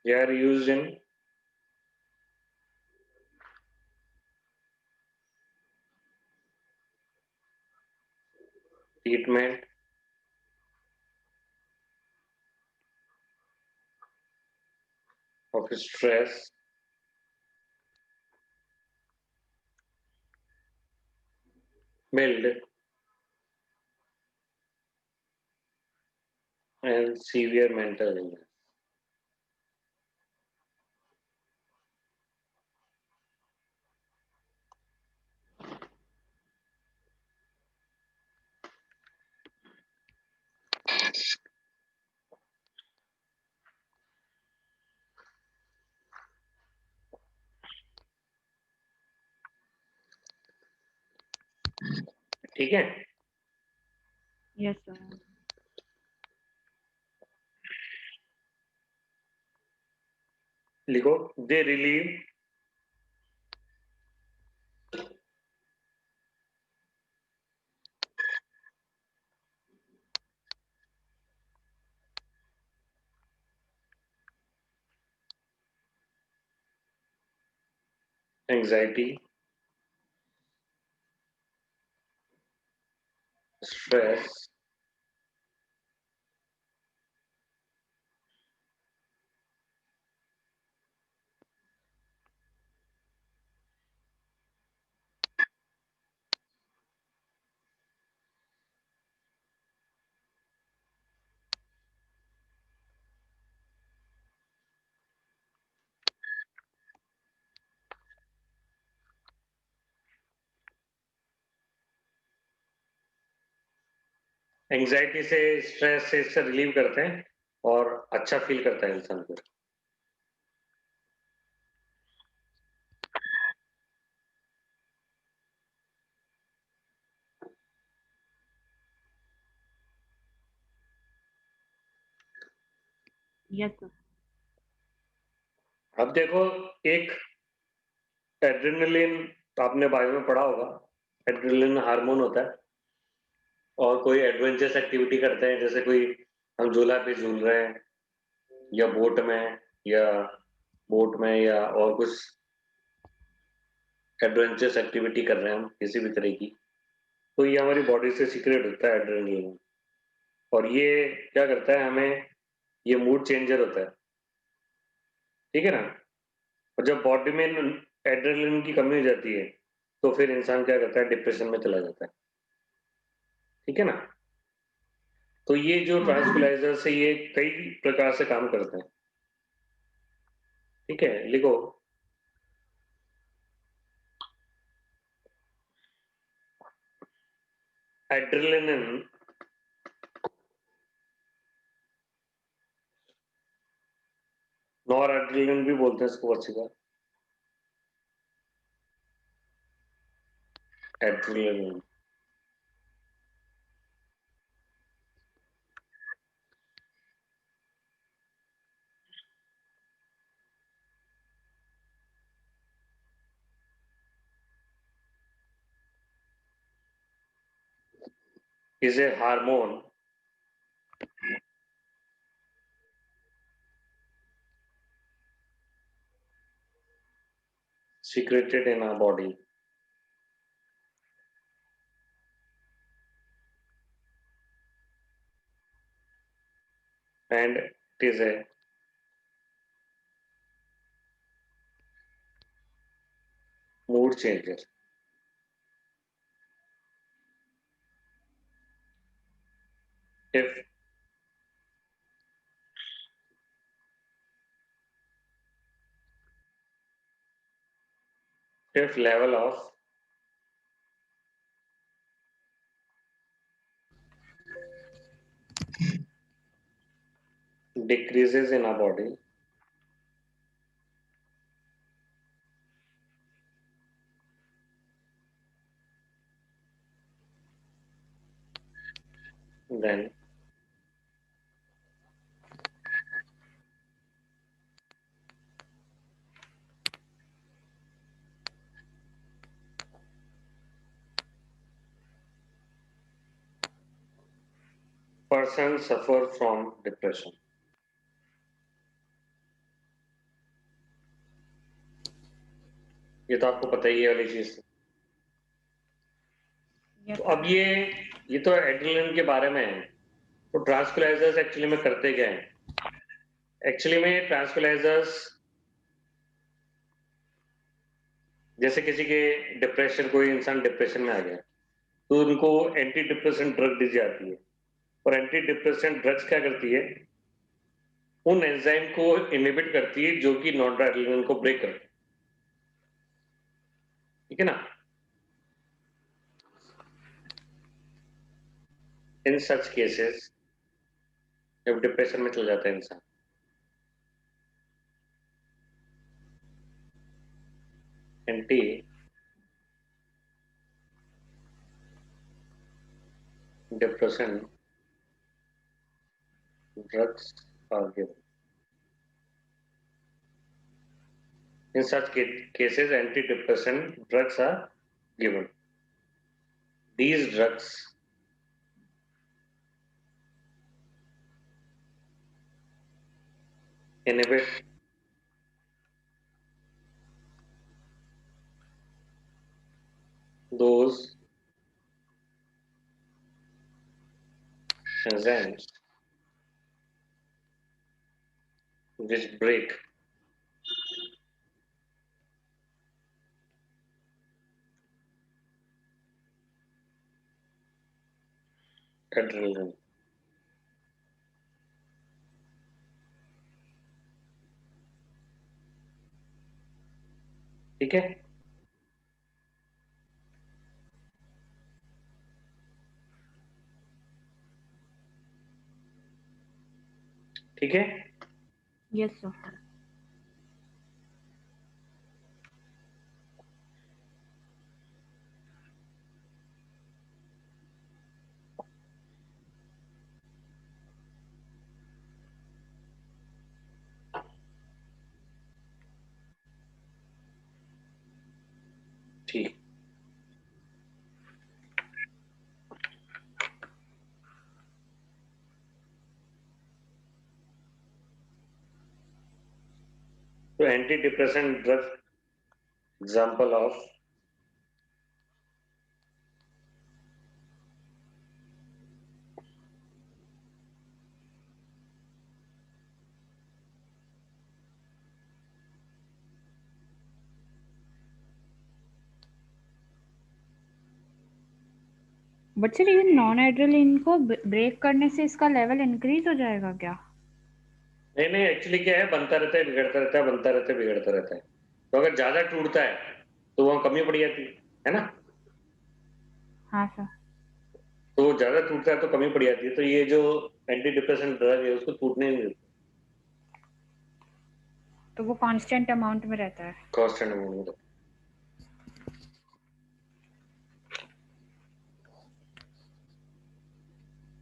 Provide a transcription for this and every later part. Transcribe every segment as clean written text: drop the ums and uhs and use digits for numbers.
They are used in treatment of stress, mild and severe mental illness. ठीक है, Yes, sir. लिखो दे relieve anxiety, stress, anxiety से stress से इससे relieve करते हैं और अच्छा फील करता है इंसान को. Yes, sir. अब देखो, एक एड्रेनलिन, आपने बायो में पढ़ा होगा, एड्रेनलिन हार्मोन होता है. और कोई एडवेंचरस एक्टिविटी करते हैं, जैसे कोई हम झूला पे झूल रहे हैं या या बोट में या और कुछ एडवेंचरस एक्टिविटी कर रहे हैं हम किसी भी तरह की, तो ये हमारी बॉडी से सीक्रेट होता है एड्रेनलिन. और ये क्या करता है हमें, ये मूड चेंजर होता है. ठीक है ना. और जब बॉडी में एड्रेनलिन की कमी हो जाती है तो फिर इंसान क्या करता है, डिप्रेशन में चला जाता है. ठीक है ना. तो ये जो हाँ, हाँ. ट्रांसक्विलाइजर से ये कई प्रकार से काम करते हैं. ठीक है, लिखो एड्रेनलिन, नॉर एड्रेनलिन भी बोलते हैं इसको अच्छी बात. Adrenaline is a hormone secreted in our body and it is a mood changer. If level of decreases in our body, then person suffer from depression. ये तो आपको पता ही है वाली चीज। Yes, तो sir. अब ये तो एड्रेनलिन के बारे में है। तो ट्रांसक्युलाइजर्स एक्चुअली में करते क्या है? एक्चुअली में ट्रांसक्युलाइजर्स, जैसे किसी के डिप्रेशन, कोई इंसान डिप्रेशन में आ गया तो उनको एंटी डिप्रेसेंट ड्रग दी जाती है। और एंटी डिप्रेसेंट ड्रग्स क्या करती है? उन एंजाइम को इनहिबिट करती है जो कि नॉरएड्रेनालिन को ब्रेक करती है। ठीक है ना? इन सच केसेस, जब डिप्रेशन में चल जाता है इंसान, anti depression drugs are given. In such cases, antidepressant drugs are given. These drugs inhibit those enzymes which break adrenaline. ठीक है? ठीक है? Yes, sir. ठीक। तो anti depressant drug example of but sir ये नॉन एड्रेनलिन को break करने से इसका लेवल इंक्रीज हो जाएगा क्या? नहीं नहीं, एक्चुअली क्या है, बनता रहता है बिगड़ता रहता है, बनता रहता है बिगड़ता रहता है। तो अगर ज्यादा टूटता है तो वहां कमी पड़ जाती है ना? हाँ सर। तो ज्यादा टूटता है तो कमी पड़ जाती है। तो ये जो एंटी डिप्रेसेंट ड्रग है उसको टूटने नहीं देता, तो वो कांस्टेंट अमाउंट में रहता है। कांस्टेंट अमाउंट में।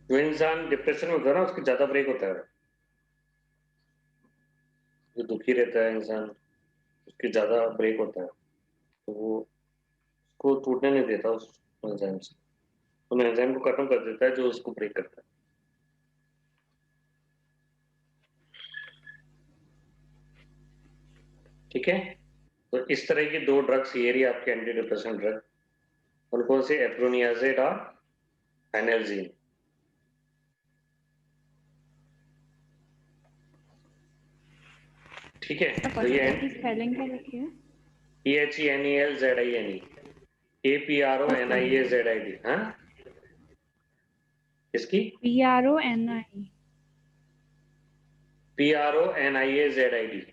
जो इंसान डिप्रेशन में होता है ना, उसकी ज्यादा ब्रेक होता है। जो दुखी रहता है इंसान, उसकी ज्यादा ब्रेक होता है। तो वो उसको टूटने नहीं देता उस एंजाइम से। उन एंजाइम को खत्म कर देता है जो उसको ब्रेक करता है। ठीक है? तो इस तरह की दो ड्रग्स ये रही आपके एंटी डिप्रेशन ड्रग। उनको से एप्रोनियाजेड और एनाल्जीन। ठीक है? तो तो फर्स्ट ये की स्पेलिंग क्या लिखी है? PHENELZINE, APRONIAZID। हाँ, किसकी? PRONI। PRONIAZID।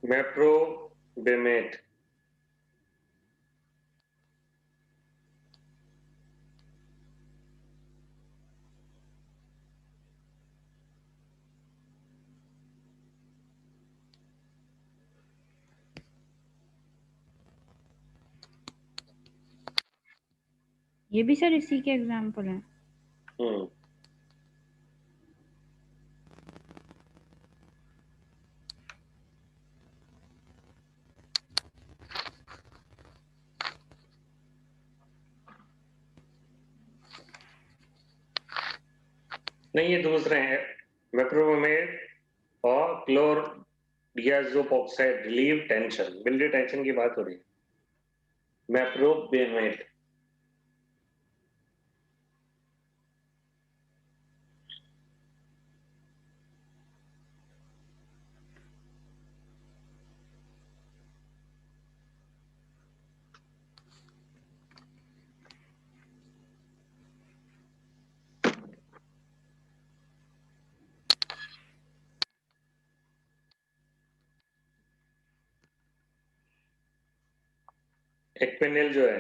मेप्रोबेमेट। ये भी सर इसी के एग्जाम्पल है। नहीं, ये दूसरे हैं। मेप्रोमेट और क्लोरडियाजोपोक्साइड रिलीव टेंशन, मिलिट्री टेंशन की बात हो रही है। मेप्रोमेट। एक्पेनिल जो है,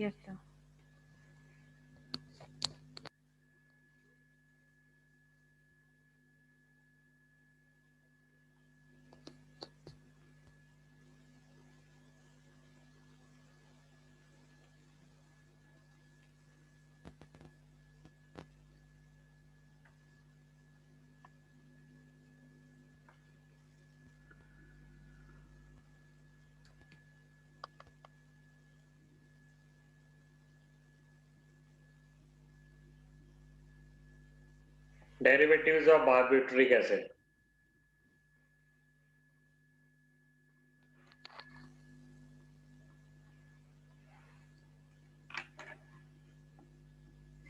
yes sir. Derivatives of barbituric acid.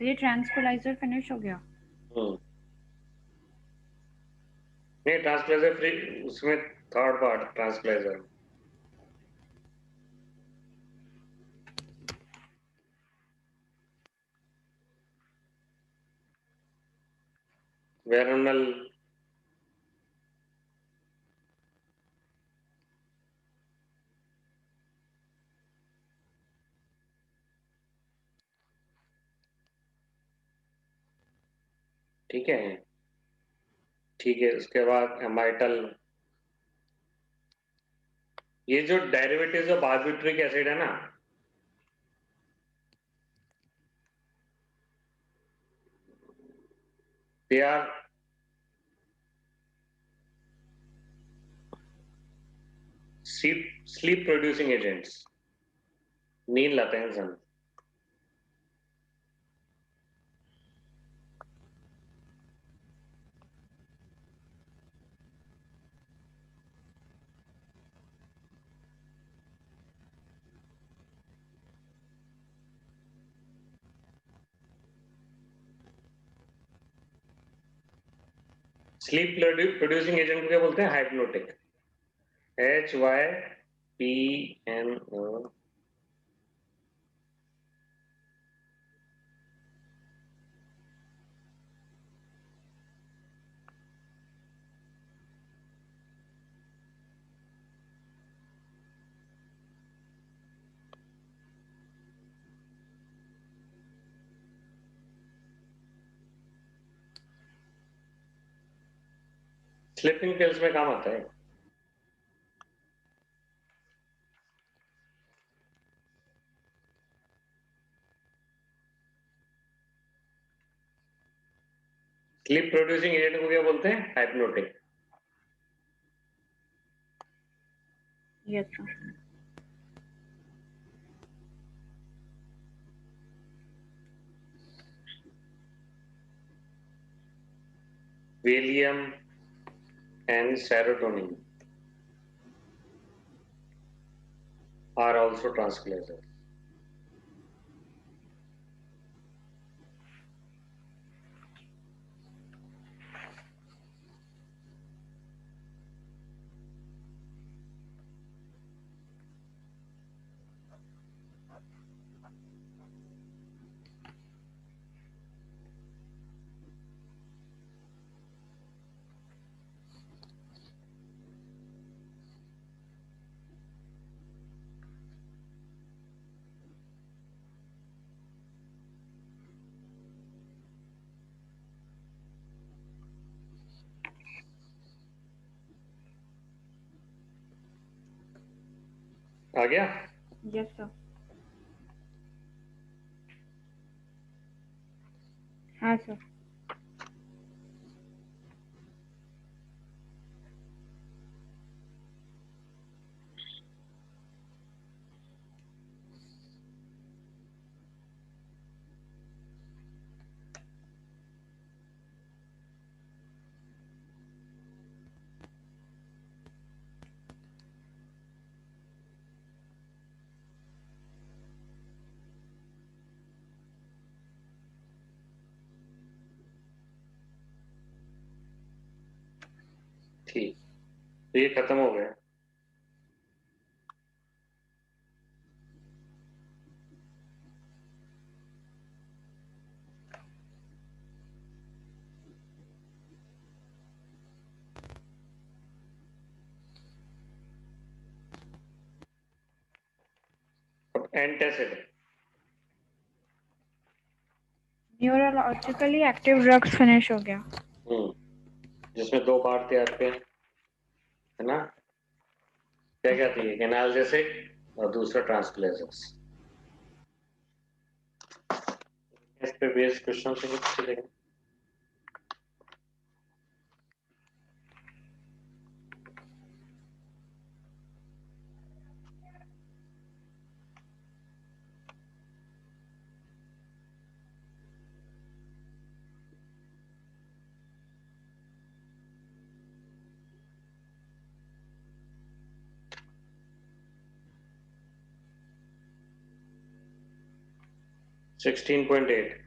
ये ट्रांसपोलाइजर फिनिश हो गया। नहीं, ट्रांसप्लेजर फ्री उसमें थर्ड पार्ट ट्रांसप्लेजर। वेरोनल। ठीक है, ठीक है, उसके बाद एमाइटल। ये जो डेरिवेटिव्स ऑफ बारबिट्रिक एसिड है ना, they are sleep producing agents. नींद लाते हैं इंसान। स्लीप प्रोड्यूसिंग एजेंट को क्या बोलते हैं? हाइप्नोटिक। HYPNO। स्लीपिंग पिल्स में काम आता है। स्लीप प्रोड्यूसिंग एजेंट को क्या बोलते हैं? Hypnotic. Yes sir. Valium and serotonin are also tranquilizers. आ गया? Yes sir. हाँ सर। ठीक, तो ये खत्म हो गया। अब antacid, neurologically active drugs finish हो गया। जिसमें 2 पार्ट थे आपके, है ना? क्या क्या थी? एक एनाल्जेसिक और दूसरा ट्रांसक्लेजर्स। इस पे बेस्ड क्वेश्चन से कुछ चलेगा? Sixteen point eight.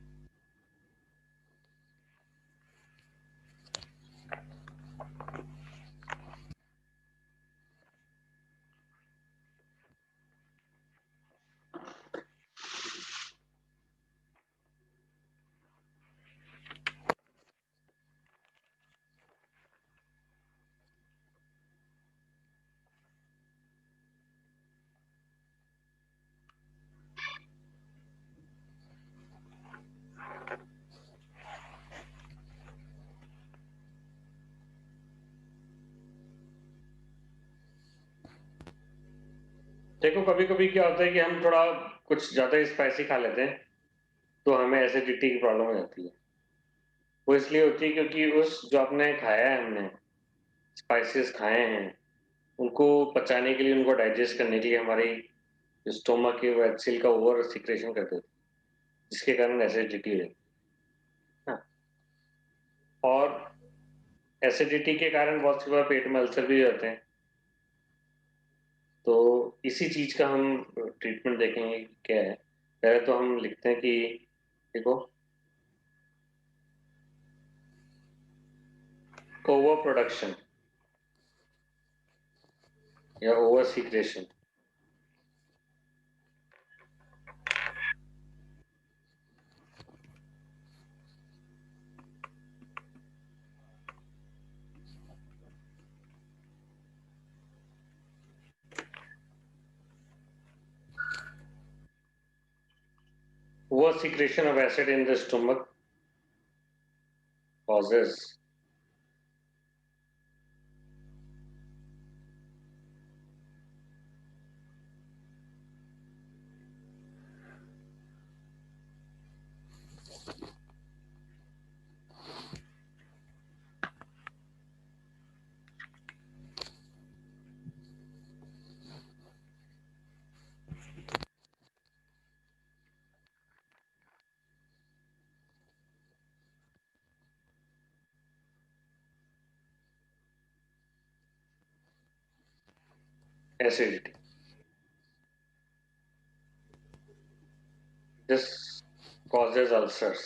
देखो, कभी कभी क्या होता है कि हम थोड़ा कुछ ज्यादा स्पाइसी खा लेते हैं, तो हमें एसिडिटी की प्रॉब्लम हो जाती है। वो इसलिए होती है क्योंकि उस जो आपने खाया है, हमने स्पाइसेस खाए हैं, उनको पचाने के लिए, उनको डाइजेस्ट करने के लिए हमारी जो स्टोमक है वो एसिड का ओवर सिक्रेशन कर देती है, जिसके कारण एसिडिटी हो जाती है ना। और एसिडिटी के कारण बहुत सी बार पेट में अल्सर भी हो जाते हैं। तो इसी चीज का हम ट्रीटमेंट देखेंगे कि क्या है। पहले तो हम लिखते हैं कि देखो, ओवर प्रोडक्शन या over secretion. Over secretion of acid in the stomach causes acidity. This causes ulcers.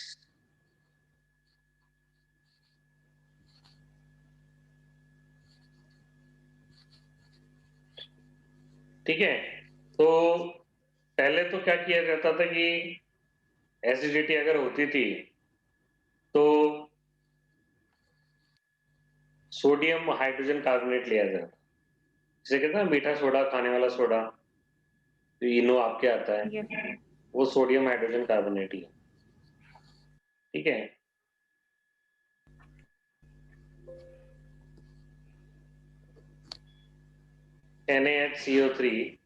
ठीक है, तो पहले तो क्या किया जाता था कि एसिडिटी अगर होती थी तो सोडियम हाइड्रोजन कार्बोनेट लिया जाता, जिसे कहते हैं ना मीठा सोडा, खाने वाला सोडा, जो इनो आपके आता है, Yes. वो सोडियम हाइड्रोजन कार्बोनेट ही है। ठीक है, NaHCO3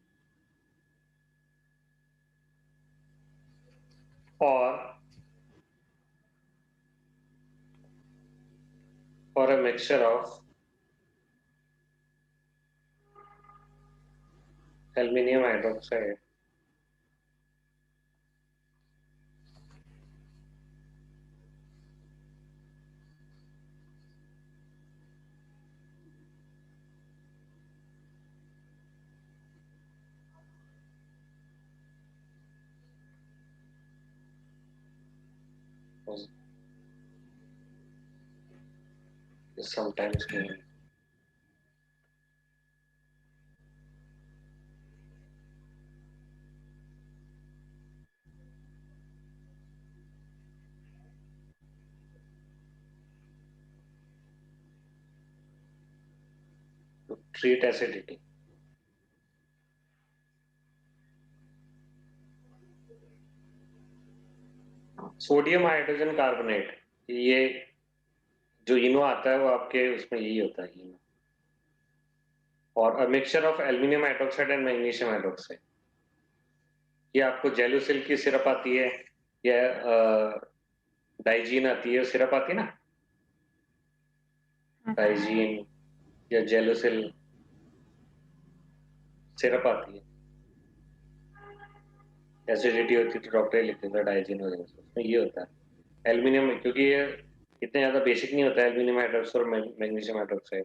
or a mixture of aluminium hydroxide is sometimes given. To treat acidity. Sodium hydrogen carbonate, ये जो इनो आता है वो आपके उसमें यही होता है इनो, और a mixture of aluminium hydroxide and magnesium hydroxide. ये आपको जेलुसिल की सिरप आती है या डाइजीन आती है, सिरप आती है ना, डाइजीन या जेलुसिल सिरप आती है। एसिडिटी होती है तो डॉक्टर ही लिख देता है डाइजीन वगैरह, उसमें ये होता है एल्यूमिनियम, क्योंकि ये इतने ज्यादा बेसिक नहीं होता है एल्यूमिनियम हाइड्रोक्साइड और मैग्नीशियम हाइड्रोक्साइड,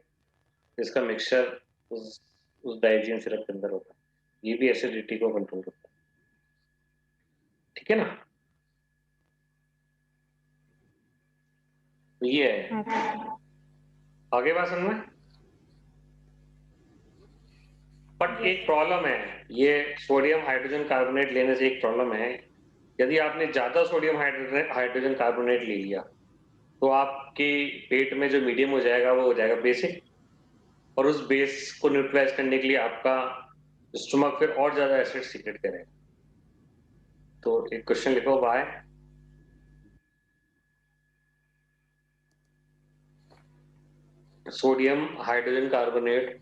इसका मिक्सचर उस डाइजीन सिरप के अंदर होता है, ये भी एसिडिटी को कंट्रोल करता है। ठीक है ना, तो ये है। आगे बात समझ में, बट एक प्रॉब्लम है, ये सोडियम हाइड्रोजन कार्बोनेट लेने से एक प्रॉब्लम है, यदि आपने ज्यादा सोडियम हाइड्रोजन कार्बोनेट ले लिया तो आपके पेट में जो मीडियम हो जाएगा वो हो जाएगा बेसिक, और उस बेस को न्यूट्रलाइज करने के लिए आपका स्टमक फिर और ज्यादा एसिड सीक्रेट करेगा। तो एक क्वेश्चन लिखो, by sodium hydrogen carbonate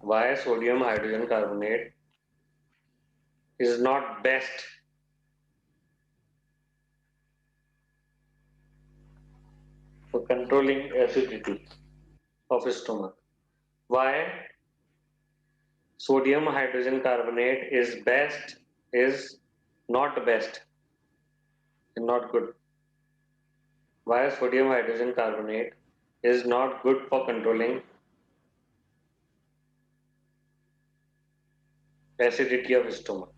why sodium hydrogen carbonate is not best for controlling acidity of stomach. Why sodium hydrogen carbonate is not best and not good. Why sodium hydrogen carbonate is not good for controlling acidity of stomach.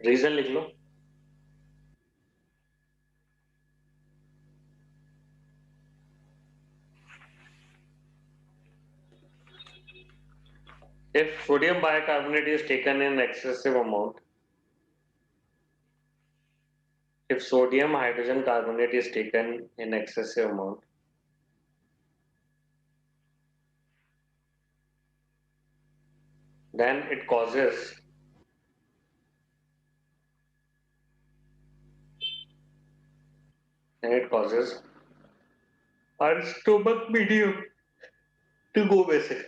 Reason लिख लो, if sodium bicarbonate is taken in excessive amount, if sodium hydrogen carbonate is taken in excessive amount, then it causes our stomach medium to go basic.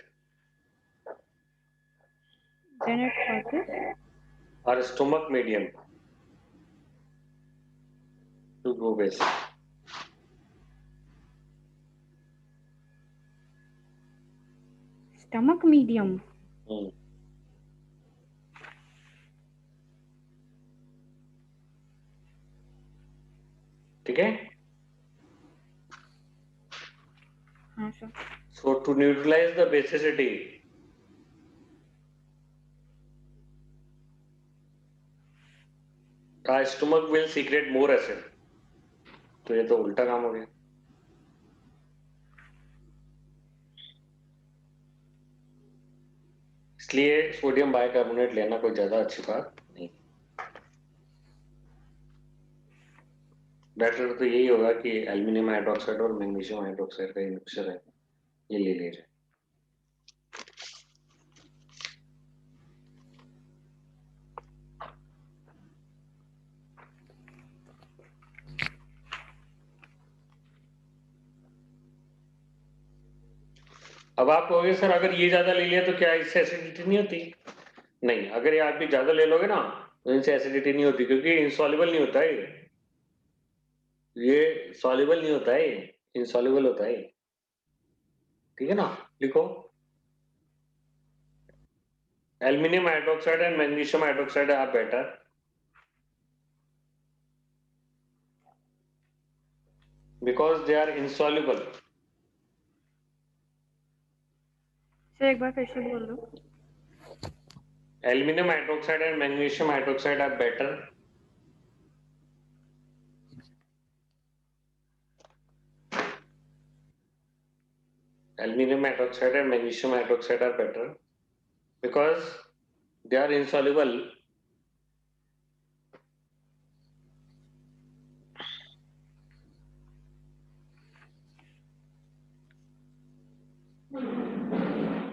Then it causes Our stomach medium to go basic. Stomach medium. ठीक है. हाँ sir. So to neutralize the basicity, our stomach will secrete more acid. तो ये तो उल्टा काम हो गया. इसलिए सोडियम बाइकार्बोनेट लेना कोई ज्यादा अच्छी बात नहीं. बेटर तो यही होगा कि एल्युमिनियम हाइड्रोक्साइड और मैग्नीशियम हाइड्रोक्साइड का मिक्सचर है, ये ले लीजिए. अब आप कहोगे सर अगर ये ज्यादा ले लिया तो क्या इससे एसिडिटी नहीं होती? नहीं, अगर ये आप भी ज्यादा ले लोगे ना तो इनसे एसिडिटी नहीं होती, क्योंकि इनसॉल्युबल नहीं होता है. ये सॉल्युबल नहीं होता है, इनसॉल्युबल होता है. ठीक है ना. लिखो, aluminium hydroxide and magnesium hydroxide are better because they are insoluble. Sir एक बार फिर से बोल दो. Aluminum hydroxide and magnesium hydroxide are better aluminum hydroxide and magnesium hydroxide are better because they are insoluble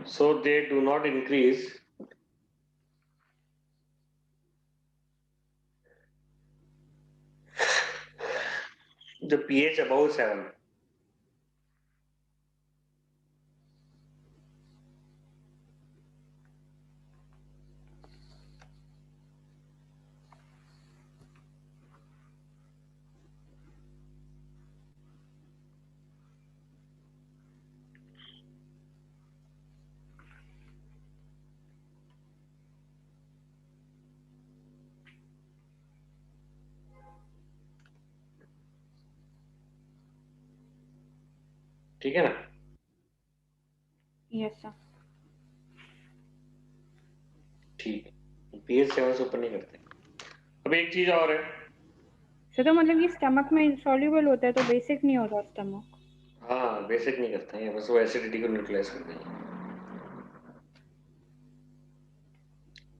so they do not increase the pH above 7. ठीक है ना. Yes sir. ठीक है, pH 7 से ऊपर नहीं करते. अब एक चीज और है. सर तो मतलब ये स्टमक में इंसॉल्युबल होता है तो बेसिक नहीं होता स्टमक. हाँ, बेसिक नहीं करते हैं, बस वो एसिडिटी को न्यूट्रलाइज करते हैं,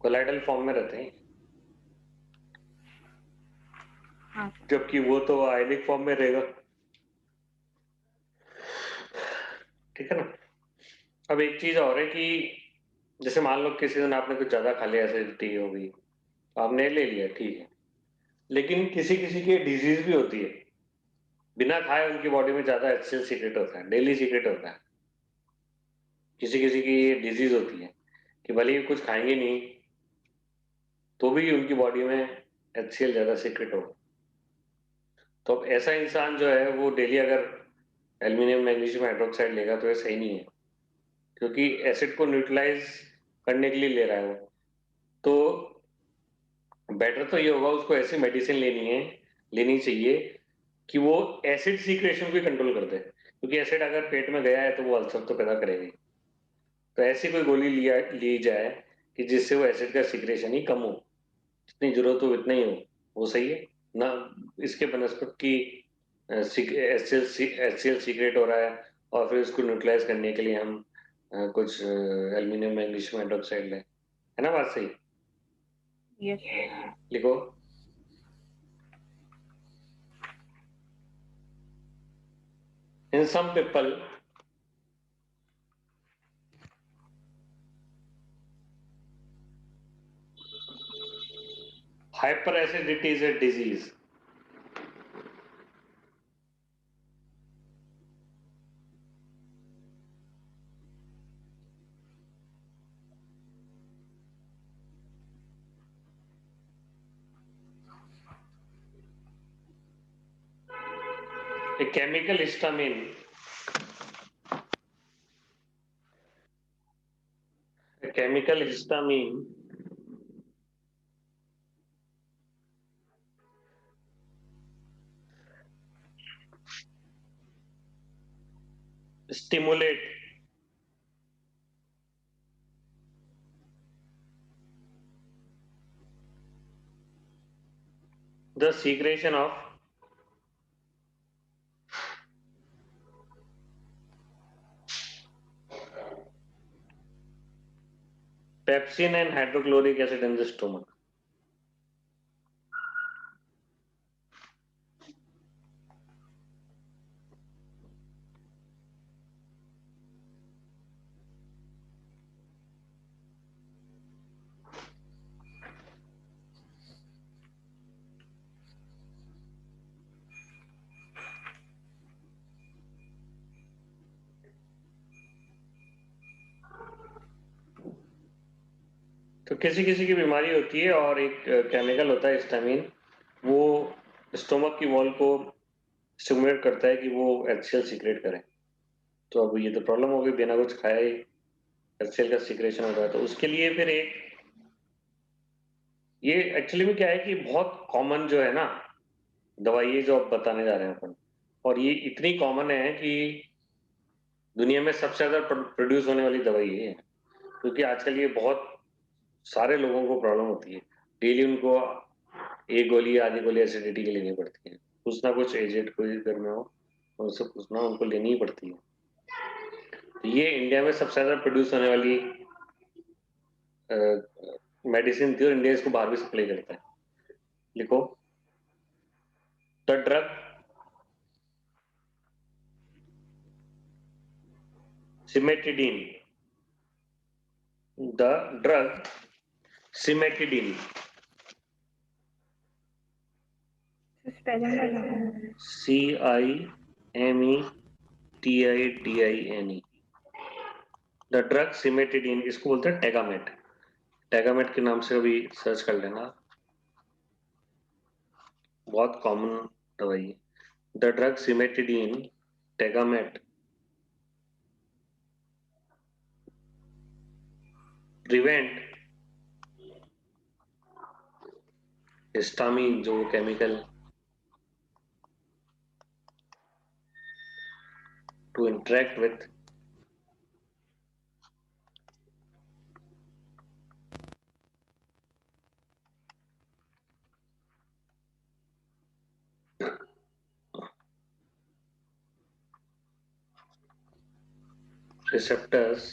कोलाइडल फॉर्म में रहते हैं. हाँ. जबकि वो तो आयनिक फॉर्म में रहेगा. ठीक है ना. अब एक चीज और है कि जैसे मान लो किसी दिन आपने कुछ ज्यादा खा लिया, एसिडिटी हो गई, आपने ले लिया, ठीक है, लेकिन किसी किसी की डिजीज भी होती है, बिना खाए उनकी बॉडी में ज्यादा HCl सीक्रेट होता है, डेली सीक्रेट होता है. किसी किसी की ये डिजीज होती है कि भले ही कुछ खाएंगे नहीं तो भी उनकी बॉडी में HCl ज्यादा सीक्रेट होगा. तो अब ऐसा इंसान जो है वो डेली अगर एल्यूमिनियम मैग्नीशियम हाइड्रोक्साइड लेगा तो ये सही नहीं है, क्योंकि एसिड को न्यूट्रलाइज करने के लिए ले रहा है वो. तो बेटर तो ये होगा उसको ऐसी मेडिसिन लेनी चाहिए कि वो एसिड सीक्रेशन को कंट्रोल कर दे, क्योंकि एसिड अगर पेट में गया है तो वो अल्सर तो पैदा करेगी. तो ऐसी कोई गोली ली जाए कि जिससे वो एसिड का सीक्रेशन ही कम हो, जितनी जरूरत हो उतना ही हो, वो सही है ना. इसके बनस्पत की HCl सीक्रेट हो रहा है और फिर उसको न्यूट्रलाइज करने के लिए हम कुछ एल्यूमिनियम मैग्नीशियम हाइड्रोक्साइड लें, है ना. बात सही. यस. लिखो, in some people hyperacidity is a disease. A chemical histamine. A chemical histamine stimulate the secretion of pepsin and hydrochloric acid in the stomach. तो किसी किसी की बीमारी होती है और एक केमिकल होता है हिस्टामिन, वो स्टोमक की वॉल को स्टिमुलेट करता है कि वो एचसीएल सीक्रेट करे। तो अब ये तो प्रॉब्लम हो गई, बिना कुछ खाए ही एचसीएल का सीक्रेशन हो रहा है। तो उसके लिए फिर एक ये एक्चुअली में क्या है कि बहुत कॉमन जो है ना दवाई जो आप बताने जा रहे हैं अपन, और ये इतनी कॉमन है कि दुनिया में सबसे ज्यादा प्रोड्यूस होने वाली दवाई ये है, क्योंकि आजकल ये बहुत सारे लोगों को प्रॉब्लम होती है। डेली उनको एक गोली आधी गोली एसिडिटी की लेनी पड़ती है। कुछ ना कुछ एजेंट कोई घर में हो उनसे पूछना, उनको लेनी ही पड़ती है। तो ये इंडिया में सबसे ज्यादा प्रोड्यूस होने वाली मेडिसिन थी और इंडिया इसको बाहर भी सप्लाई करता है। लिखो, the drug cimetidine, the drug cimetidine, spelling बताना। CIMETIDINE, द ड्रग सिमेटिडीन, इसको बोलते हैं टेगामेट। टेगामेट के नाम से अभी सर्च कर लेना, बहुत कॉमन दवाई है। The drug cimetidine Tagamet prevent histamine, जो chemical to interact with receptors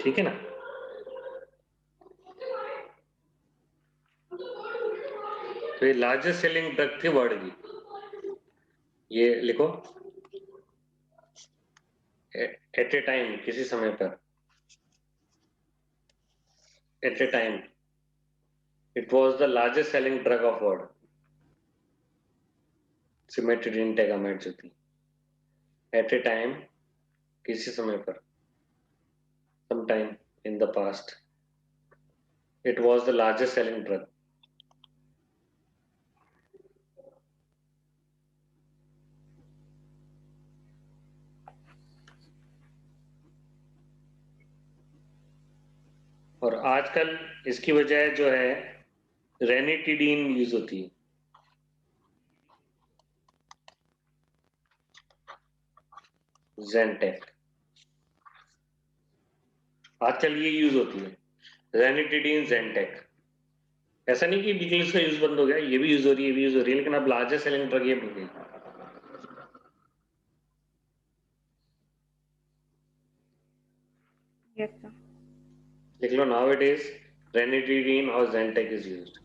ठीक है ना। तो ये लार्जेस्ट सेलिंग ड्रग थी वर्ल्ड की। ये लिखो, एट ए टाइम, किसी समय पर, at a time it was the largest selling drug of world, cimetidine Tagamet जो थी। एट ए टाइम, किसी समय पर, some time in the past, it was the largest selling drug. और आजकल इसकी वजह जो है रेनिटिडीन यूज होती है। जेंटेक, आजकल ये यूज होती है, रेनिटिडीन जेंटेक। ऐसा नहीं कि बीकलिस का यूज बंद हो गया, ये भी यूज हो रही है, ये भी यूज हो रही है, लेकिन अब लार्जेस्ट सेलिंग ड्रग ये बन गई। Yes sir. देख लो, नाउ इट इज रेनिटिडीन और जेंटेक इज यूज्ड।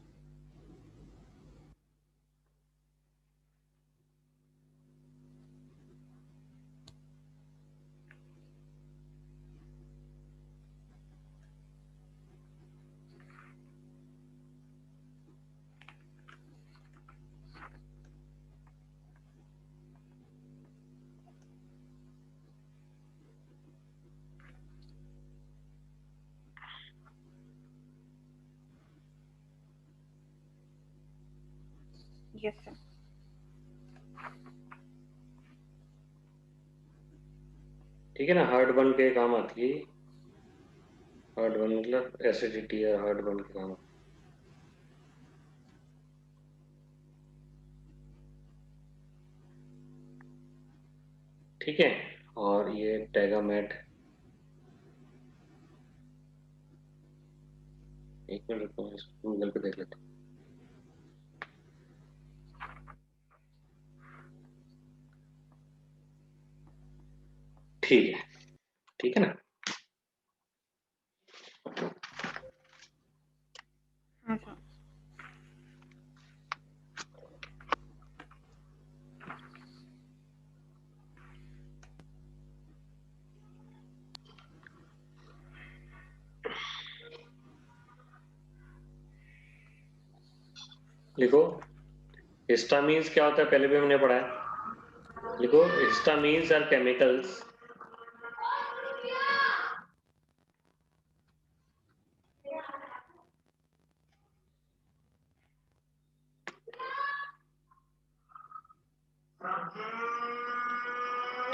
Yes sir. ठीक है ना, हार्ट बर्न के काम आती है। हार्ट बर्न मतलब एसिडिटी या हार्ट बर्न के काम। ठीक है, और ये टैगामेट, एक मिनट रुको, इसको गूगल पे देख लेते हैं। ठीक है, ठीक है ना। हाँ सर। लिखो, हिस्टामीन्स क्या होता है, पहले भी हमने पढ़ा है। लिखो, हिस्टामीन्स आर केमिकल्स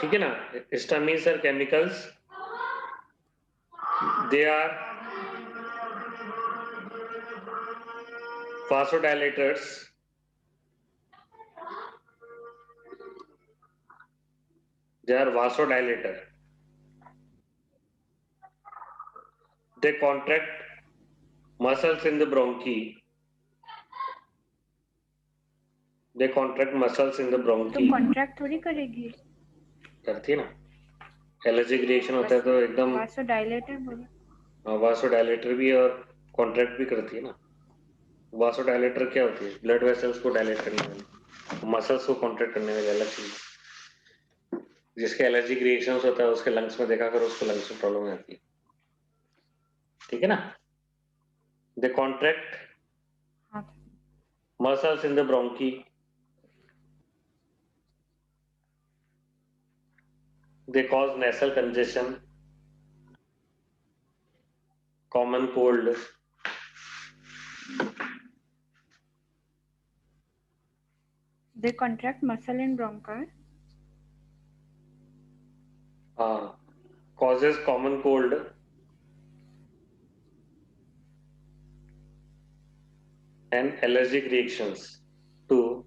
ठीक है ना। Histamines are chemicals, they are vasodilators, they are vasodilator, they contract muscles in the bronchi, they contract muscles in the तो bronchi। कॉन्ट्रैक्ट थोड़ी करेगी। करती है ना, एलर्जिक रिएक्शन होता है तो एकदम। वासोडाइलेटर बोले। वासोडाइलेटर भी और कॉन्ट्रैक्ट भी करती है ना। वासोडाइलेटर क्या होती है, ब्लड वेसल्स को डायलेट करने वाली, मसल्स को कॉन्ट्रैक्ट करने वाली अलग चीज है। जिसके एलर्जिक रिएक्शंस होता है उसके लंग्स में देखा करो, उसको लंग्स में प्रॉब्लम आती है। ठीक है ना, दे कॉन्ट्रैक्ट हाँ। muscles in the bronchi, they cause nasal congestion, common cold, they contract muscle in bronchi. causes common cold and allergic reactions to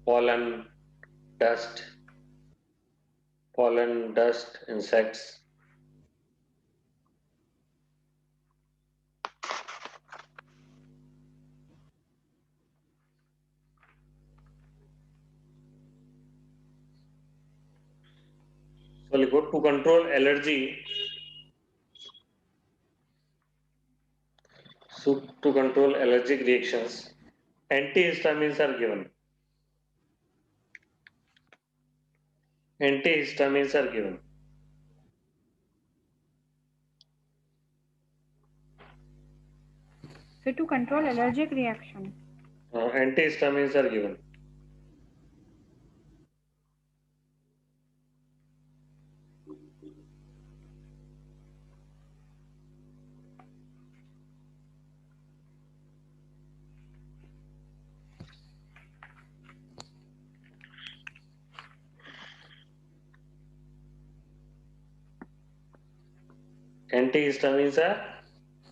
pollen, dust, insects। So लिखो, to control allergy, so to control allergic reactions, antihistamines are given. Antihistamines are given. So to control allergic reaction. Antihistamines are given. Antihistamines are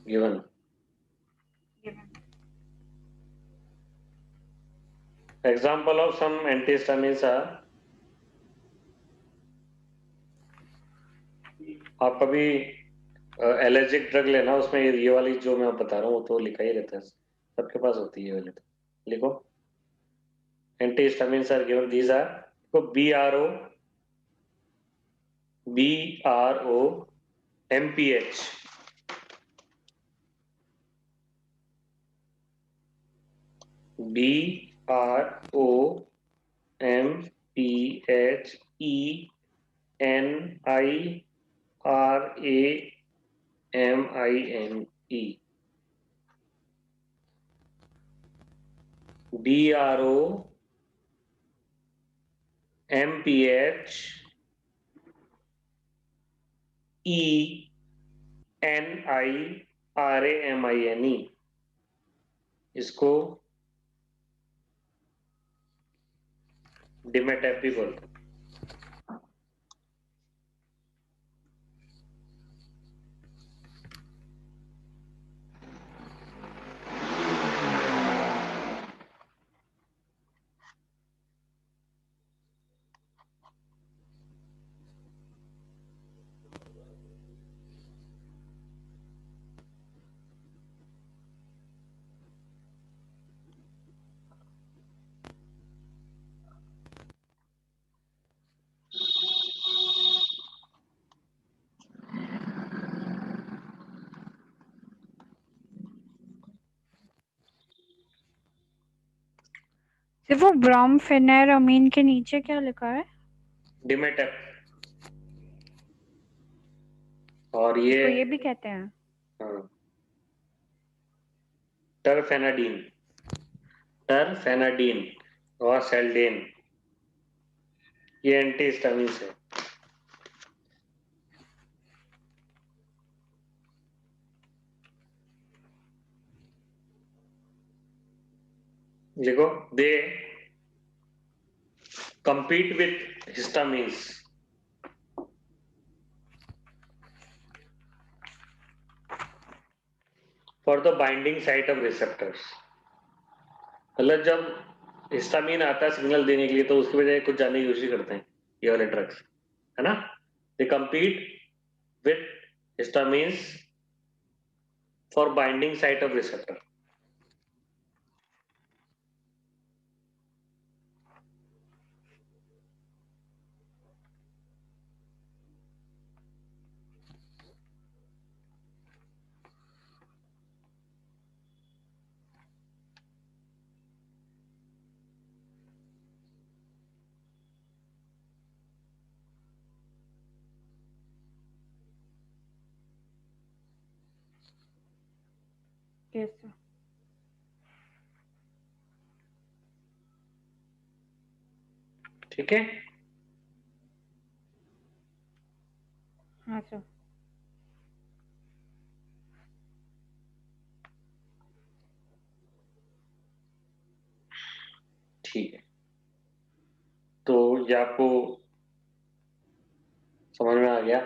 given. Given. Example of some antihistamines are, आप कभी allergic drug लेना, उसमें ये वाली जो मैं बता रहा हूँ वो तो लिखा ही रहता है, सबके पास होती है ये वाली। तो लिखो, antihistamines are given, these are, तो BRO MPH, BRO MPH, ENIRAMINE, BRO MPH ENIRAMINE, RAMINE, इसको डिमेटैप भी बोलते हैं। सिर्फ वो ब्रोमफेनेरअमीन के नीचे क्या लिखा है? डिमेटैप। और ये इसको ये भी कहते हैं? हाँ, टरफेनाडीन, टरफेनाडीन और सेल्डेन, ये एंटीहिस्टामिन्स है। देखो, दे compete with histamines for the binding site of receptors। मतलब जब हिस्टामिन आता है सिग्नल देने के लिए तो उसकी वजह कुछ जाने की कोशिश करते हैं ये वाले ड्रग्स, है ना। दे compete with histamines for binding site of receptor। कैसा? ठीक है। हाँ सर। ठीक है, तो ये आपको समझ में आ गया।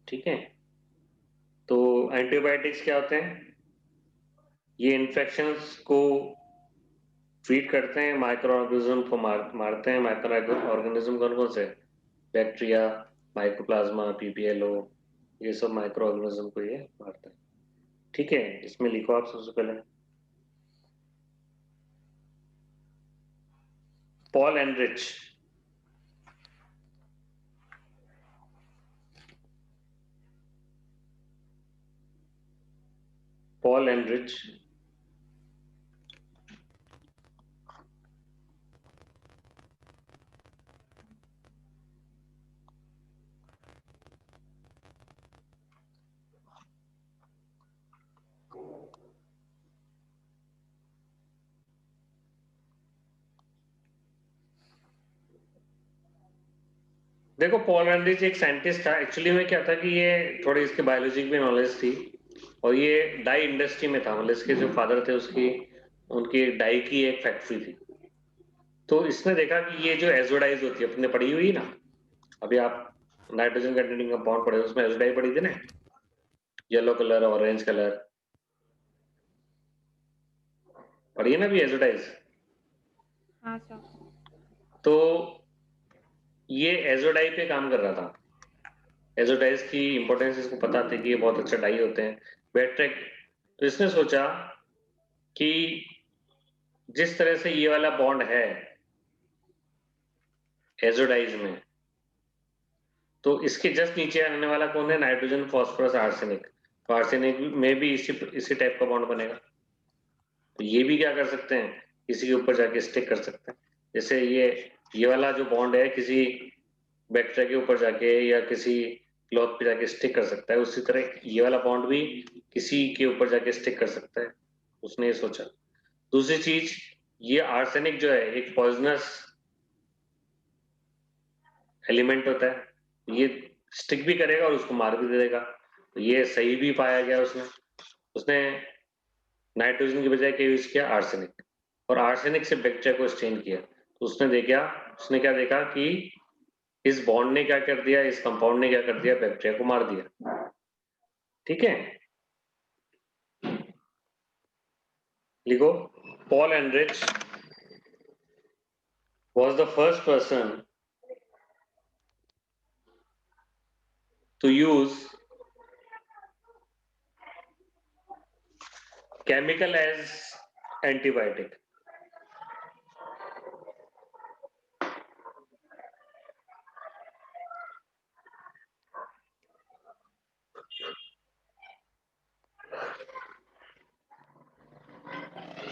ठीक है, तो एंटीबायोटिक्स क्या होते हैं? ये इन्फेक्शंस को फीड करते हैं, माइक्रो ऑर्गेनिज्म को मारते हैं। माइक्रो ऑर्गेनिज्म कौन कौन से? बैक्टीरिया, माइकोप्लाज्मा, पीपीएलओ, ये सब माइक्रो ऑर्गेनिज्म को ये मारता है। ठीक है, इसमें लिखो आप सबसे पहले पॉल एनरिच। पॉल एनरिच देखो, पॉल एनरिच एक साइंटिस्ट था। एक्चुअली में क्या था कि ये थोड़ी इसके बायोलॉजी की नॉलेज थी, और ये डाई इंडस्ट्री में था। मतलब इसके जो फादर थे उसकी, उनकी डाई की एक फैक्ट्री थी। तो इसने देखा कि ये जो एजोडाइज होती है, अपने पढ़ी हुई ना, अभी आप नाइट्रोजन कंटेनिंग कंपाउंड पढ़े, उसमें एजोडाइज पढ़ी थी ना, येलो कलर, ऑरेंज कलर, पढ़िए ना भी एजोडाइज। हाँ सर। तो ये एजोडाई पे काम कर रहा था। एजोडाइज की इंपॉर्टेंस इसको पता थी कि ये बहुत अच्छा डाई होते हैं, वेट्रेक। तो इसने सोचा कि जिस तरह से ये वाला बॉन्ड है एजोडाइज में, तो इसके जस्ट नीचे आने वाला कौन है? Nitrogen, phosphorus, arsenic. तो आर्सेनिक में भी इसी टाइप का बॉन्ड बनेगा। तो ये भी क्या कर सकते हैं, किसी के ऊपर जाके स्टिक कर सकते हैं। जैसे ये वाला जो बॉन्ड है किसी बैक्टीरिया के ऊपर जाके या किसी क्लॉथ पे जाके स्टिक कर सकता है, उसी तरह ये वाला बॉन्ड भी किसी के ऊपर जाके स्टिक कर सकता है, उसने ये सोचा। दूसरी चीज, ये आर्सेनिक जो है एक पॉइजनस एलिमेंट होता है, ये स्टिक भी करेगा और उसको मार भी देगा, तो ये सही भी पाया गया उसने। उसने नाइट्रोजन की बजाय क्या यूज किया, आर्सेनिक, और आर्सेनिक से बैक्टीरिया को स्टेन किया, तो उसने क्या देखा कि इस बॉन्ड ने क्या कर दिया, इस कंपाउंड ने क्या कर दिया, बैक्टीरिया को मार दिया। ठीक है, लिखो, Paul Andrich was the first person to use chemical as antibiotic.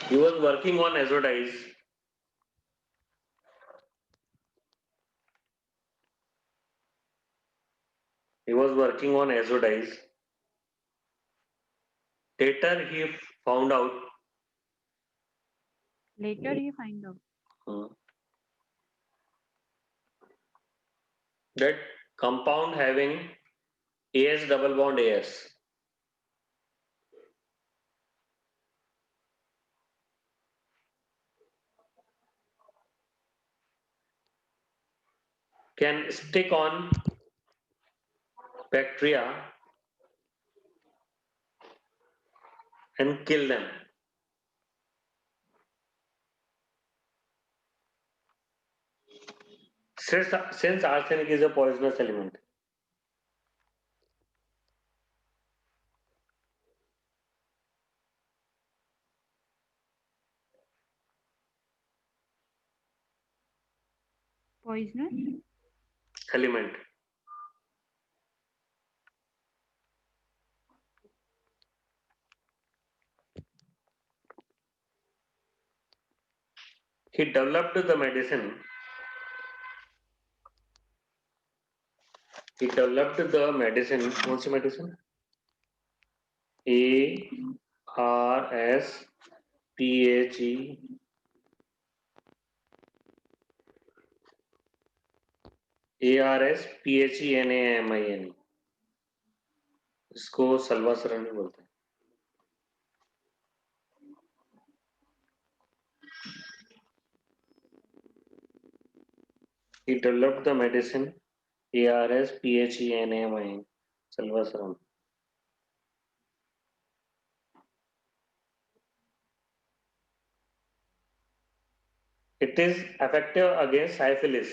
He was working on azodize. He was working on azodize. Later, he found out Later he find out. that compound having AS double bond AS can stick on bacteria and kill them. Since arsenic is a poisonous element, Poisonous? element, he developed the medicine. He developed the medicine. कौन सी medicine? ARSPHE ARSPHENAMINE, इसको सल्वासरणी बोलते हैं। He developed the medicine ARSPHENAMINE, सल्वासरणी. It is effective against syphilis.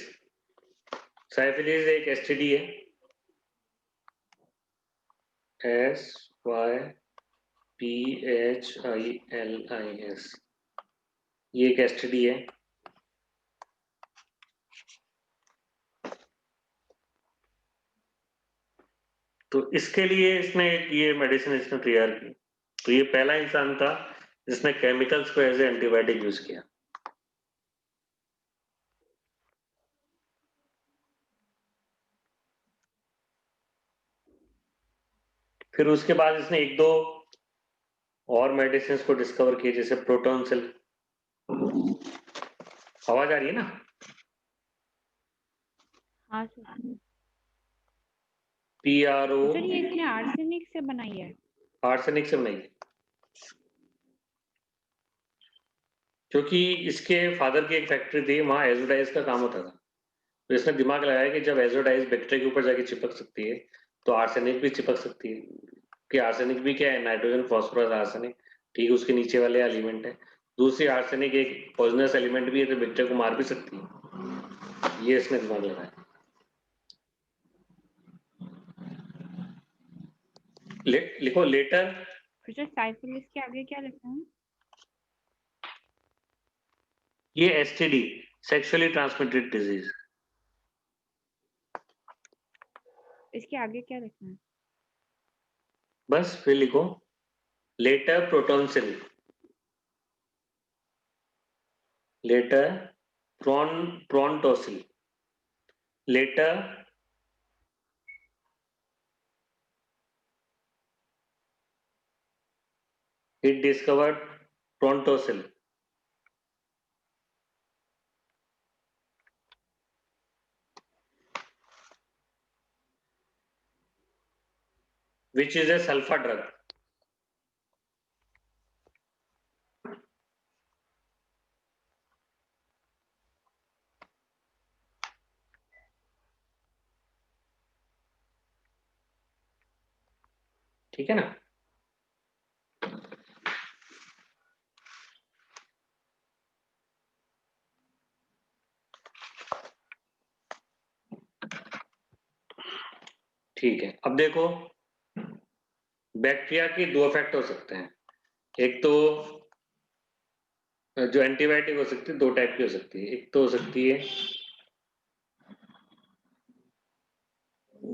Syphilis एक STD है, SYPHILIS, ये एक STD है। तो इसके लिए इसने ये मेडिसिन इसने तैयार की, तो ये पहला इंसान था जिसने केमिकल्स को एज ए एंटीबायोटिक यूज किया। फिर उसके बाद इसने एक दो और मेडिसिन को डिस्कवर किए, जैसे प्रोटॉन सेल। आवाज आ रही है ना? हाँ सर। PRO, सर ये इसने आर्सेनिक से बनाई है? आर्सेनिक से बनाई, क्योंकि इसके फादर की एक फैक्ट्री थी, वहां एजोडाइज का काम होता था, तो इसने दिमाग लगाया कि जब एजोडाइज बैक्टीरिया के ऊपर जाके चिपक सकती है तो आर्सेनिक भी चिपक सकती है, कि आर्सेनिक भी क्या है, नाइट्रोजन फॉस्फोरस आर्सेनिक, ठीक, उसके नीचे वाले एलिमेंट है। दूसरी आर्सेनिक एक पॉइजनस एलिमेंट भी है, तो बैक्टीरिया को मार भी सकती है, ये इसने दिमाग लगाया। लिखो लेटर। फिर सर साइफिलिस के आगे क्या लिखा है? ये STD, सेक्सुअली ट्रांसमिटेड डिजीज। इसके आगे क्या लिखना है? बस फिर लिखो later Prontosil, later Prontosil, later It discovered Prontosil. Which is a sulfa drug. ठीक है ना? ठीक है, अब देखो बैक्टीरिया की दो इफेक्ट हो सकते हैं। एक तो जो एंटीबायोटिक हो सकती है, दो टाइप की हो सकती है। एक तो हो सकती है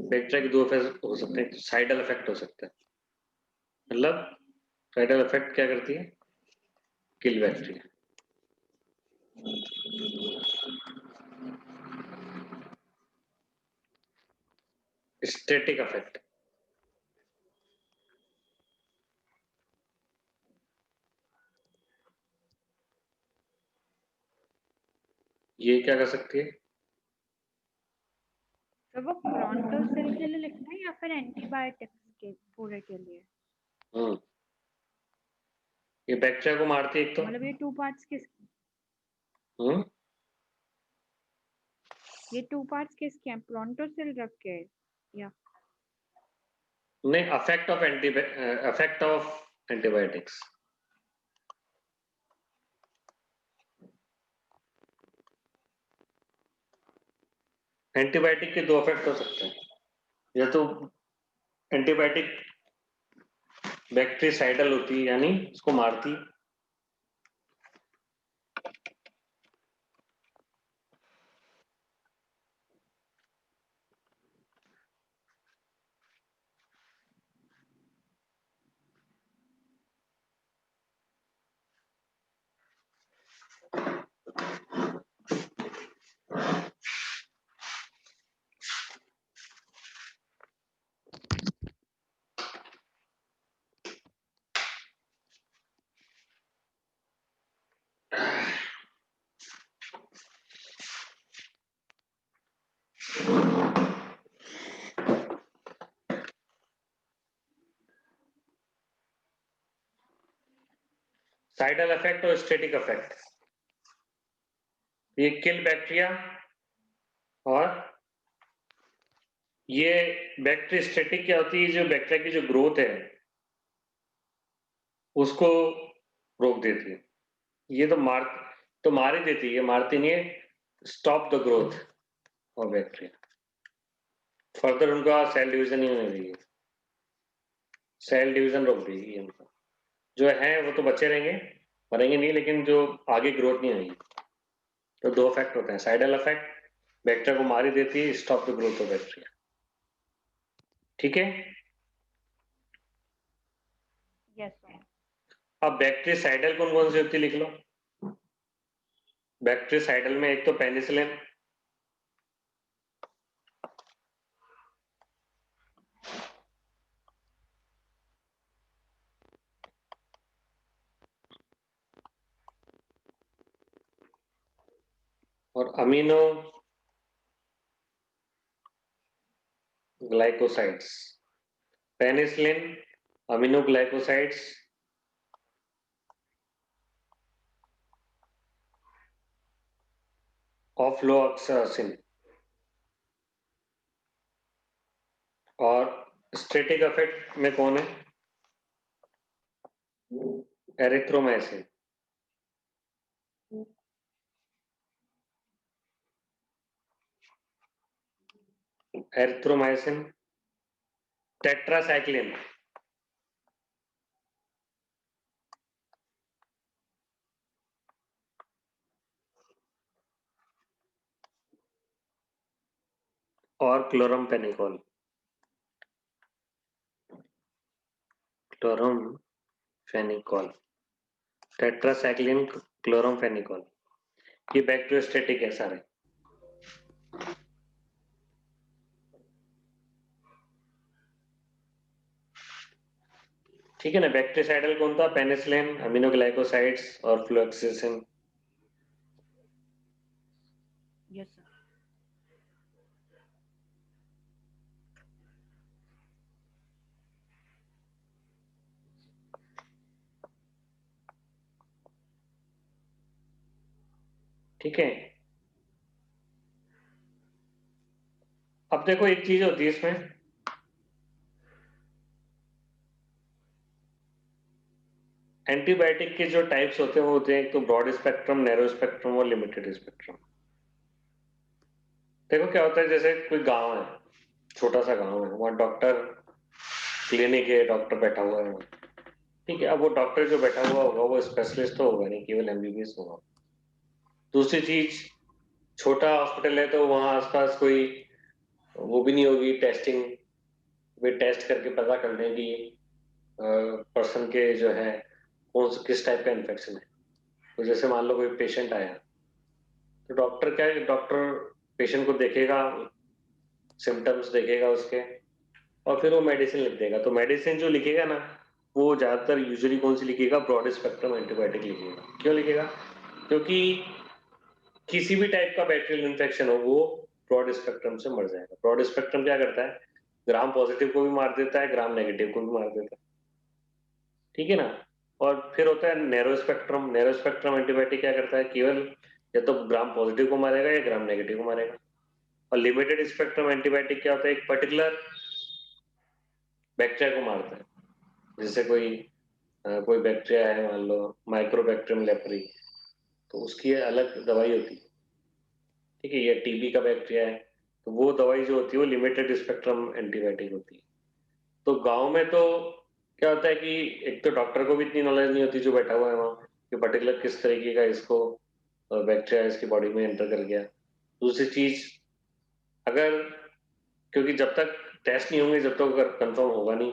बैक्टीरिया के दो इफेक्ट हो सकते हैं, साइडल इफेक्ट हो सकता है। मतलब साइडल इफेक्ट क्या करती है? Kill bacteria. स्टैटिक इफेक्ट, ये क्या कर सकती है? तो वो Prontosil के लिए लिखना है या फिर एंटीबायोटिक्स के पूरे के लिए? ये बैक्टीरिया को मारती है एक तो। मतलब ये 2 पार्ट्स किसके? हम्म ये 2 पार्ट्स किसके हैं? Prontosil ड्रग के या नहीं, इफेक्ट ऑफ एंटीबायोटिक्स। एंटीबायोटिक के दो इफेक्ट हो सकते हैं, या तो एंटीबायोटिक बैक्टीरिसाइडल होती है यानी उसको मारती, साइडल इफेक्ट और स्टैटिक इफेक्ट। ये किल बैक्टीरिया, और ये बैक्टीरियोस्टैटिक क्या होती है? जो बैक्टीरिया की जो ग्रोथ है उसको रोक देती है। ये तो मार ही देती है, मारती नहीं है। Stop the growth of bacteria, further उनका सेल डिवीजन ही होने देगी, सेल डिवीजन रोक देगी उनका। जो है वो तो बच्चे रहेंगे, मरेंगे नहीं, लेकिन जो आगे ग्रोथ नहीं होगी। तो दो इफेक्ट होते हैं, साइडल इफेक्ट, बैक्टीरिया को मार ही देती है, stop the growth of bacteria. ठीक है। Yes sir. अब बैक्टीरियासाइडल कौन कौन सी होती है लिख लो। बैक्टीरियासाइडल में एक तो पेनिसिलिन, और aminoglycosides. Penicillin, aminoglycosides, ofloxacin. और स्टैटिक इफेक्ट में कौन है? एरिथ्रोमाइसिन। एरिथ्रोमाइसिन, टेट्रासाइक्लिन, और क्लोरमफेनिकोल। क्लोरमफेनिकोल, टेट्रासाइक्लिन, क्लोरमफेनिकोल, ये बैक्टीरियोस्टैटिक है सारे। ठीक है ना। बैक्टीरियासाइडल कौन था? पेनिसिलिन, अमीनोग्लाइकोसाइड्स और फ्लुओक्सेसिन। Yes sir. ठीक है। अब देखो एक चीज होती है इसमें, एंटीबायोटिक के जो टाइप्स होते हैं वो होते हैं एक तो ब्रॉड स्पेक्ट्रम, नैरो स्पेक्ट्रम और लिमिटेड स्पेक्ट्रम। देखो क्या होता है, जैसे कोई गांव है, छोटा सा गांव है, वहाँ डॉक्टर क्लिनिक है, डॉक्टर बैठा हुआ है। ठीक है, अब वो डॉक्टर जो बैठा हुआ होगा वो स्पेशलिस्ट तो होगा नहीं, केवल एमबीबीएस होगा। दूसरी चीज, छोटा हॉस्पिटल है तो वहाँ आसपास कोई वो भी नहीं होगी टेस्टिंग, वे टेस्ट करके पता कर लें कि पर्सन के जो है कौन सा किस टाइप का इन्फेक्शन है। तो जैसे मान लो कोई पेशेंट आया, तो डॉक्टर क्या है, डॉक्टर पेशेंट को देखेगा, सिम्टम्स देखेगा उसके, और फिर वो मेडिसिन लिख देगा। तो मेडिसिन जो लिखेगा ना, वो ज्यादातर यूजुअली कौन सी लिखेगा? ब्रॉड स्पेक्ट्रम एंटीबायोटिक लिखेगा। क्यों लिखेगा? क्योंकि किसी भी टाइप का बैक्टीरियल इन्फेक्शन हो वो ब्रॉड स्पेक्ट्रम से मर जाएगा। ब्रॉड स्पेक्ट्रम क्या करता है? ग्राम पॉजिटिव को भी मार देता है, ग्राम नेगेटिव को भी मार देता है। ठीक है ना। और फिर होता है narrow spectrum. Narrow spectrum antibiotic क्या करता है? केवल या तो ग्राम पॉजिटिव को मारेगा या ग्राम नेगेटिव को मारेगा। और लिमिटेड स्पेक्ट्रम एंटीबायोटिक क्या होता है? एक पर्टिकुलर बैक्टीरिया को मारता है। जैसे कोई बैक्टीरिया है, मान लो माइक्रोबैक्टीरियम लेप्री, तो उसकी अलग दवाई होती है। ठीक है, ये टीबी का बैक्टीरिया है, तो वो दवाई जो होती है वो लिमिटेड स्पेक्ट्रम एंटीबायोटिक होती है। तो गांव में तो क्या होता है कि एक तो डॉक्टर को भी इतनी नॉलेज नहीं होती जो बैठा हुआ है वहाँ, कि पर्टिकुलर किस तरीके का इसको बैक्टीरिया इसकी बॉडी में एंटर कर गया। दूसरी चीज, अगर, क्योंकि जब तक टेस्ट नहीं होंगे, जब तक कंफर्म होगा नहीं,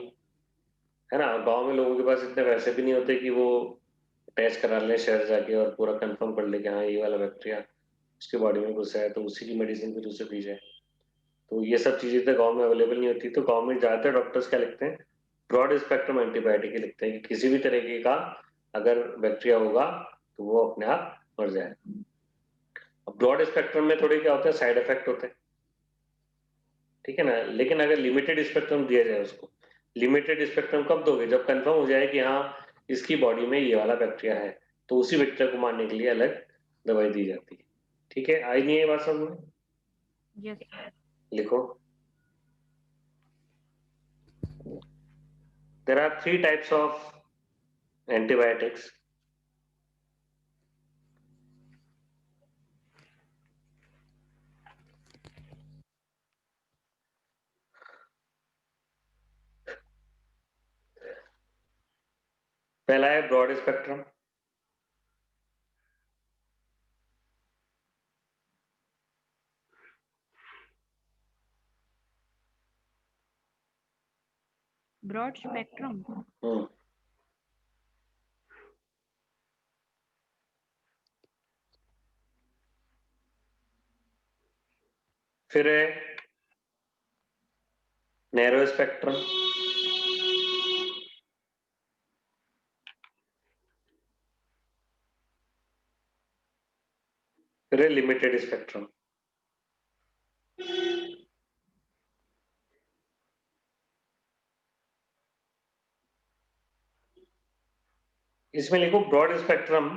है ना। गांव में लोगों के पास इतने पैसे भी नहीं होते कि वो टेस्ट करा लें शहर जाके और पूरा कंफर्म कर ले कि हाँ ये वाला बैक्टीरिया उसकी बॉडी में घुसा है, तो उसी की मेडिसिन फिर उसे दी जाए। तो ये सब चीजें तो गांव में अवेलेबल नहीं होती। तो गांव में ज्यादातर डॉक्टर्स क्या लिखते हैं? ब्रॉड स्पेक्ट्रम एंटीबायोटिक ही लिखते हैं, कि किसी भी तरीके का अगर बैक्टीरिया होगा तो वो अपने आप मर जाए। अब ब्रॉड स्पेक्ट्रम में थोड़े क्या होते हैं, साइड इफेक्ट होते हैं। ठीक है ना। लेकिन अगर लिमिटेड स्पेक्ट्रम दिया जाए उसको, लिमिटेड स्पेक्ट्रम कब दोगे? जब कंफर्म हो जाए कि हाँ इसकी बॉडी में ये वाला बैक्टीरिया है, तो उसी बैक्टीरिया को मारने के लिए अलग दवाई दी जाती है। ठीक है, आई नहीं है ये बात समझ में? Yes sir. लिखो, there are 3 types of antibiotics. पहला है broad spectrum. Broad spectrum. Hmm. फिर है नैरो स्पेक्ट्रम। फिर है लिमिटेड स्पेक्ट्रम। इसमें लिखो ब्रॉड स्पेक्ट्रम